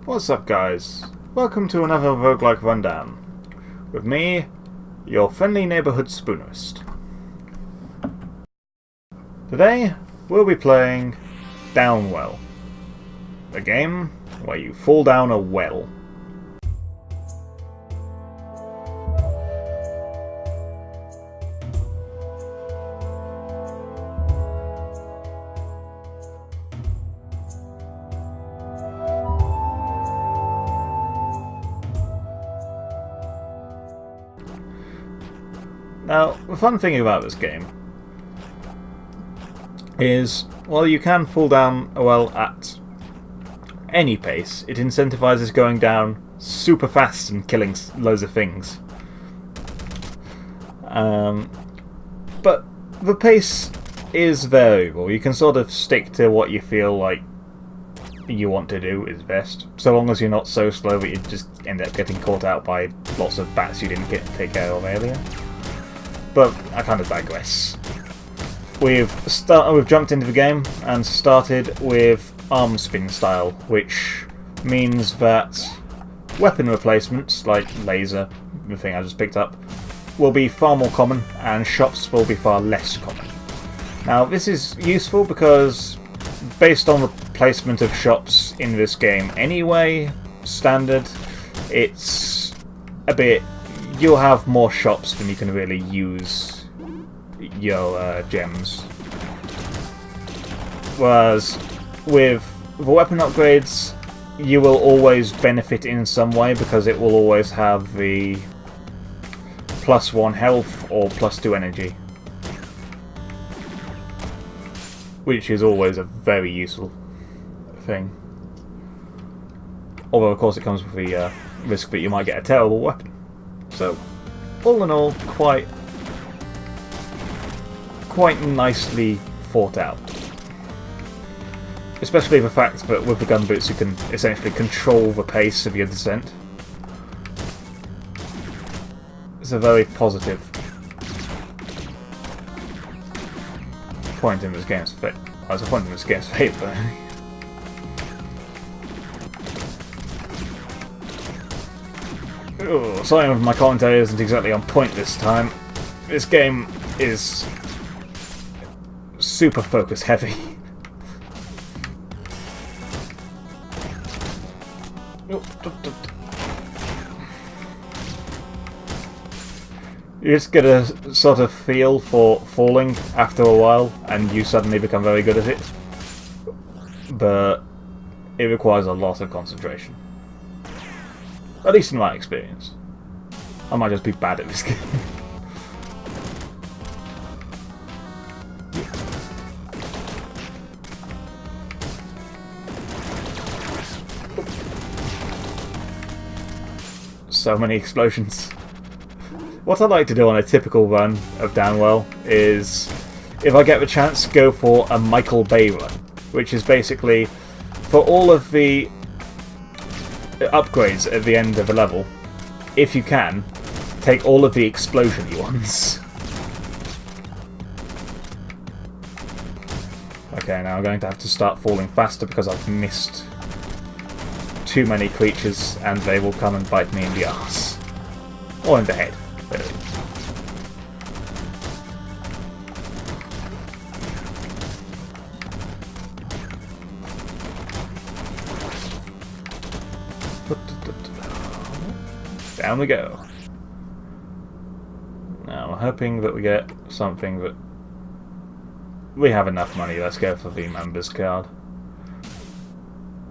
What's up, guys? Welcome to another Roguelike rundown. With me, your friendly neighborhood spoonerist. Today, we'll be playing Downwell, a game where you fall down a well. Now, the fun thing about this game is, while you can fall down a well at any pace, it incentivizes going down super fast and killing loads of things. But the pace is variable. You can sort of stick to what you feel like you want to do is best, so long as you're not so slow that you just end up getting caught out by lots of bats you didn't take care of earlier. But I kind of digress. We've jumped into the game and started with arm spin style, which means that weapon replacements, like laser, the thing I just picked up, will be far more common, and shops will be far less common. Now, this is useful because, based on the placement of shops in this game anyway, standard, it's a bit... You'll have more shops than you can really use your gems. Whereas with the weapon upgrades, you will always benefit in some way because it will always have the +1 health or +2 energy, which is always a very useful thing. Although, of course, it comes with the risk that you might get a terrible weapon. So, all in all, quite nicely thought out. Especially the fact that with the gun boots you can essentially control the pace of your descent. It's a very positive point in this game's fate. Well, it's a point in this game's fate, but... Oh, sorry if my commentary isn't exactly on point this time. This game is super focus heavy. You just get a sort of feel for falling after a while, and you suddenly become very good at it. But it requires a lot of concentration. At least in my experience. I might just be bad at this game. So many explosions. What I like to do on a typical run of Downwell is, if I get the chance, go for a Michael Bay run, which is basically for all of the upgrades at the end of a level, if you can, take all of the explosion-y ones. Okay, now I'm going to have to start falling faster because I've missed too many creatures and they will come and bite me in the arse. Or in the head, really. Down we go. Now, we're hoping that we get something that... We have enough money, let's go for the members card.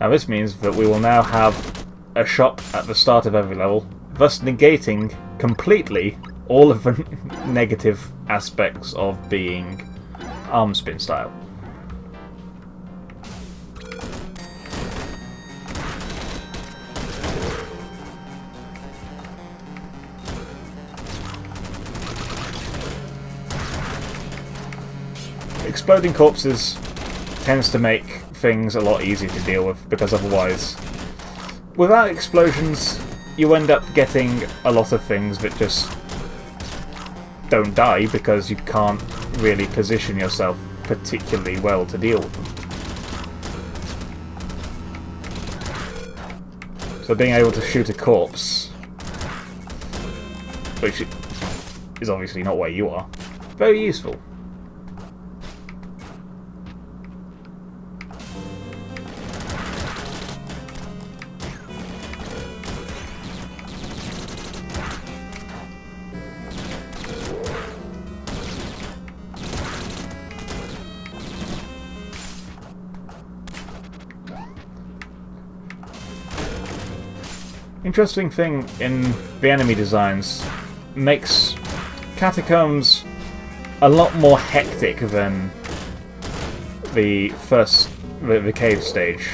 Now this means that we will now have a shop at the start of every level, thus negating completely all of the negative aspects of being arm spin style. Exploding corpses tends to make things a lot easier to deal with, because otherwise, without explosions, you end up getting a lot of things that just don't die because you can't really position yourself particularly well to deal with them. So being able to shoot a corpse, which is obviously not where you are, very useful. Interesting thing in the enemy designs makes catacombs a lot more hectic than the cave stage,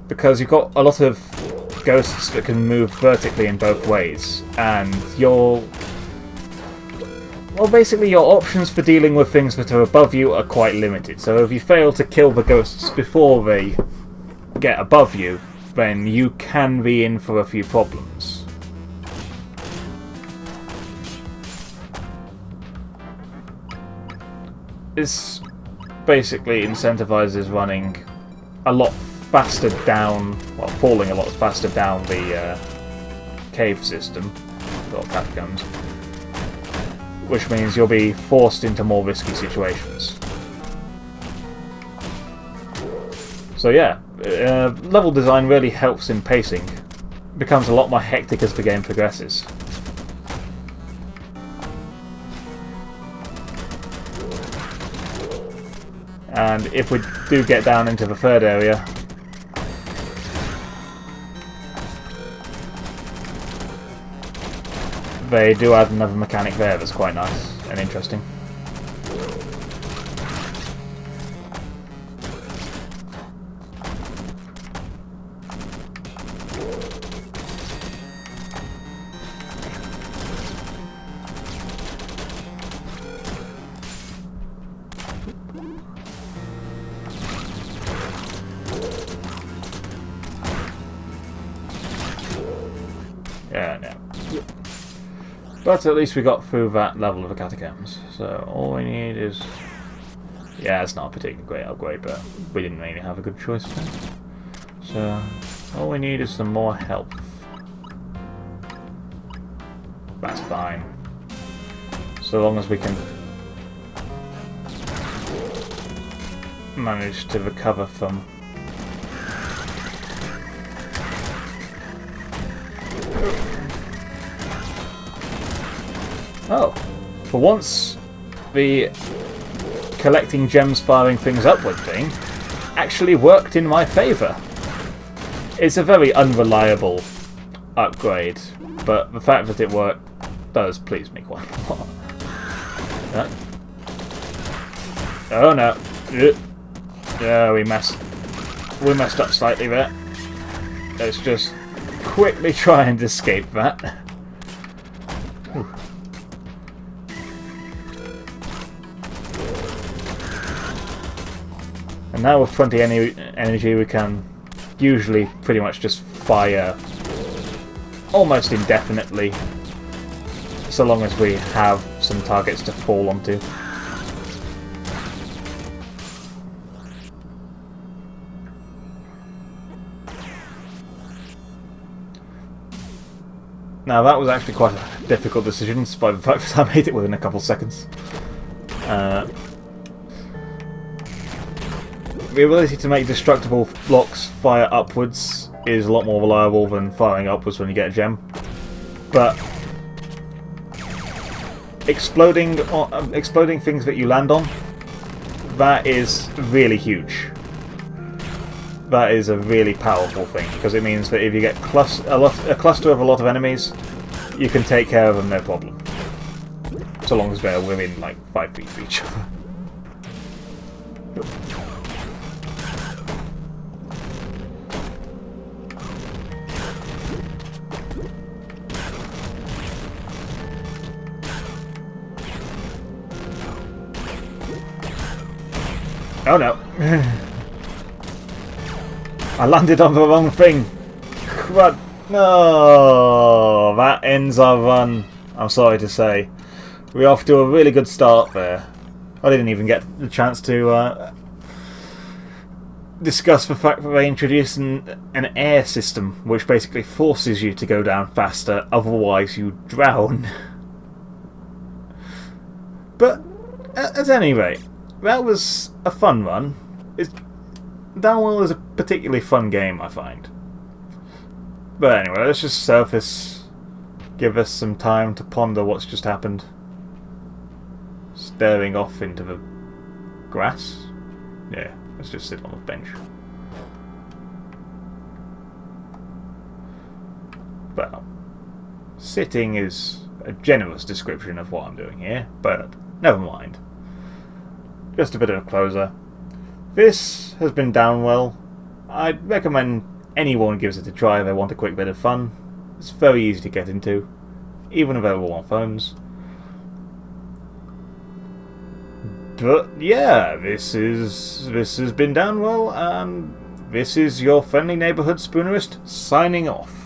because you've got a lot of ghosts that can move vertically in both ways, and basically your options for dealing with things that are above you are quite limited. So if you fail to kill the ghosts before they get above you, then you can be in for a few problems. This basically incentivizes running a lot faster down, well, falling a lot faster down the cave system, or catacombs, which means you'll be forced into more risky situations. So yeah, level design really helps in pacing. It becomes a lot more hectic as the game progresses. And if we do get down into the third area, they do add another mechanic there that's quite nice and interesting. Yeah, no. But at least we got through that level of the catacombs. So all we need is... yeah, it's not a particularly great upgrade, but we didn't really have a good choice there. So all we need is some more health. That's fine. So long as we can manage to recover from... oh, for once, the collecting gems firing things upward thing actually worked in my favour. It's a very unreliable upgrade, but the fact that it worked does please me quite a lot. Oh no. Yeah, we messed up slightly there. Let's just quickly try and escape that. Whew. And now with 20 energy we can usually pretty much just fire almost indefinitely, so long as we have some targets to fall onto. Now that was actually quite a difficult decision, despite the fact that I made it within a couple seconds. The ability to make destructible blocks fire upwards is a lot more reliable than firing upwards when you get a gem. But exploding things that you land on, that is really huge. That is a really powerful thing, because it means that if you get a cluster of a lot of enemies, you can take care of them no problem. So long as they're within like 5 feet of each other. Oh no. I landed on the wrong thing. Crud. No, that ends our run. I'm sorry to say. We're off to a really good start there. I didn't even get the chance to discuss the fact that they introduced an air system which basically forces you to go down faster, otherwise you drown. But at any rate, that was a fun run. Downwell is a particularly fun game, I find. But anyway, let's just surface, give us some time to ponder what's just happened. Staring off into the grass. Yeah, let's just sit on the bench. Well, sitting is a generous description of what I'm doing here, but never mind. Just a bit of a closer. This has been Downwell. I'd recommend anyone gives it a try if they want a quick bit of fun. It's very easy to get into, even available on phones. But yeah, this has been Downwell, and this is your friendly neighbourhood spoonerist signing off.